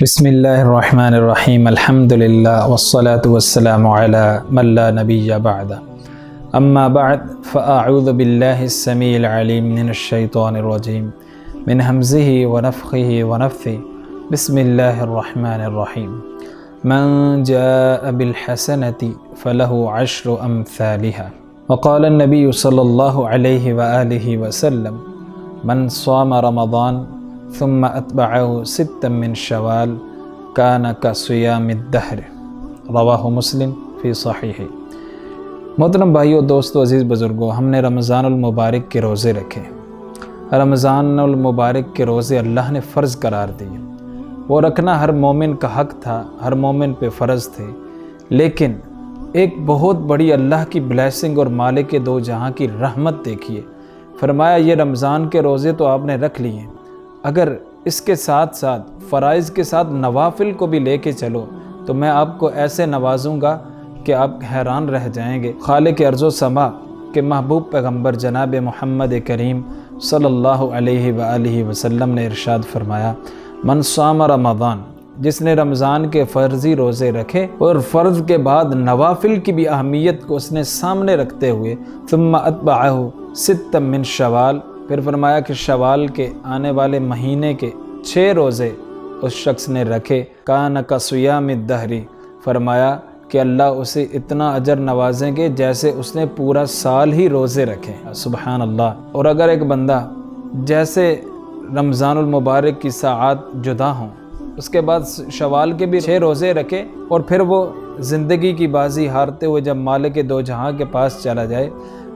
بسم اللہ الرحمن الرحیم الحمدللہ والصلاة والسلام علی من لا نبی بعد اما بعد فاعوذ باللہ السمیع العلیم من الشیطان الرجیم من حمزہ ونفخہ ونفثہ بسم اللہ الرحمن الرحیم من جاء بالحسنة فله عشر امثالها وقال النبی صلی اللہ علیہ وآلہ وسلم من صام رمضان ثم اتبعه ستا من شوال كان كصيام الدهر رواہ مسلم فی صحیح۔ محترم بھائیو، دوستو، عزیز بزرگو، ہم نے رمضان المبارک کے روزے رکھے۔ رمضان المبارک کے روزے اللہ نے فرض قرار دیے۔ وہ رکھنا ہر مومن کا حق تھا، ہر مومن پہ فرض تھے، لیکن ایک بہت بڑی اللہ کی بلیسنگ اور مالک دو جہاں کی رحمت دیکھیے۔ فرمایا یہ رمضان کے روزے تو آپ نے رکھ لیے، اگر اس کے ساتھ ساتھ فرائض کے ساتھ نوافل کو بھی لے کے چلو تو میں آپ کو ایسے نوازوں گا کہ آپ حیران رہ جائیں گے۔ خالق ارض و سما کے محبوب پیغمبر جناب محمد کریم صلی اللہ علیہ وآلہ وسلم نے ارشاد فرمایا، من صام رمضان، جس نے رمضان کے فرضی روزے رکھے اور فرض کے بعد نوافل کی بھی اہمیت کو اس نے سامنے رکھتے ہوئے، ثم اتبعہ ستا من شوال، پھر فرمایا کہ شوال کے آنے والے مہینے کے 6 روزے اس شخص نے رکھے، کان کصیام الدہر، فرمایا کہ اللہ اسے اتنا اجر نوازیں گے جیسے اس نے پورا سال ہی روزے رکھے۔ سبحان اللہ۔ اور اگر ایک بندہ جیسے رمضان المبارک کی ساعات جدا ہوں، اس کے بعد شوال کے بھی 6 روزے رکھے اور پھر وہ زندگی کی بازی ہارتے ہوئے جب مالک دو جہاں کے پاس چلا جائے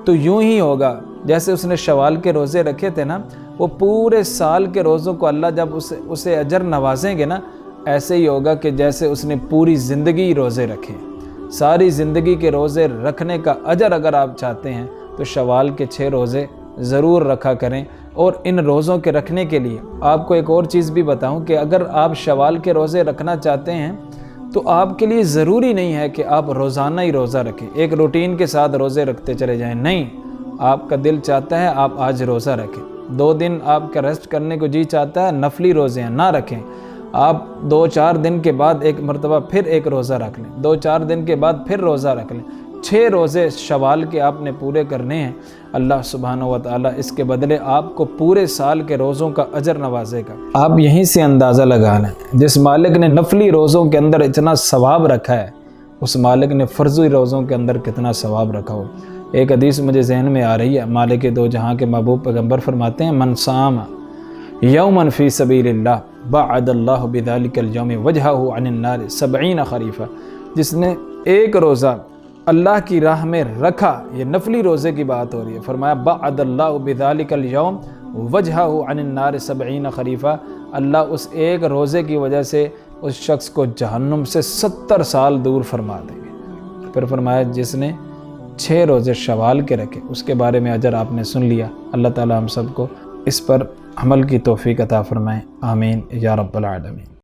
تو یوں ہی ہوگا جیسے اس نے شوال کے روزے رکھے تھے نا، وہ پورے سال کے روزوں کو اللہ جب اسے اجر نوازیں گے نا، ایسے ہی ہوگا کہ جیسے اس نے پوری زندگی روزے رکھے۔ ساری زندگی کے روزے رکھنے کا اجر اگر آپ چاہتے ہیں تو شوال کے 6 روزے ضرور رکھا کریں۔ اور ان روزوں کے رکھنے کے لیے آپ کو ایک اور چیز بھی بتاؤں کہ اگر آپ شوال کے روزے رکھنا چاہتے ہیں تو آپ کے لیے ضروری نہیں ہے کہ آپ روزانہ ہی روزہ رکھیں، ایک روٹین کے ساتھ روزے رکھتے چلے جائیں، نہیں۔ آپ کا دل چاہتا ہے آپ آج روزہ رکھیں، 2 دن آپ کا ریسٹ کرنے کو جی چاہتا ہے، نفلی روزے ہیں، نہ رکھیں۔ آپ 2-4 دن کے بعد ایک مرتبہ پھر ایک روزہ رکھ لیں، 2-4 دن کے بعد پھر روزہ رکھ لیں۔ 6 روزے شوال کے آپ نے پورے کرنے ہیں، اللہ سبحانہ وتعالی اس کے بدلے آپ کو پورے سال کے روزوں کا اجر نوازے گا۔ آپ یہیں سے اندازہ لگا لیں، جس مالک نے نفلی روزوں کے اندر اتنا ثواب رکھا ہے، اس مالک نے فرضی روزوں کے اندر کتنا ثواب رکھا ہو۔ ایک حدیث مجھے ذہن میں آ رہی ہے، مالک دو جہاں کے محبوب پیغمبر فرماتے ہیں، من صام یوما فی سبیل اللہ بعد اللہ بذلک اليوم وجہہ عن النار 70 خریفہ، جس نے ایک روزہ اللہ کی راہ میں رکھا، یہ نفلی روزے کی بات ہو رہی ہے، فرمایا بعد اللہ بذلک اليوم وجہہ عن النار 70 خریفہ، اللہ اس ایک روزے کی وجہ سے اس شخص کو جہنم سے 70 سال دور فرما دیں گے۔ پھر فرمایا جس نے 6 روزے شوال کے رکھے، اس کے بارے میں اجر آپ نے سن لیا۔ اللہ تعالی ہم سب کو اس پر عمل کی توفیق عطا فرمائیں، آمین یا رب العالمین۔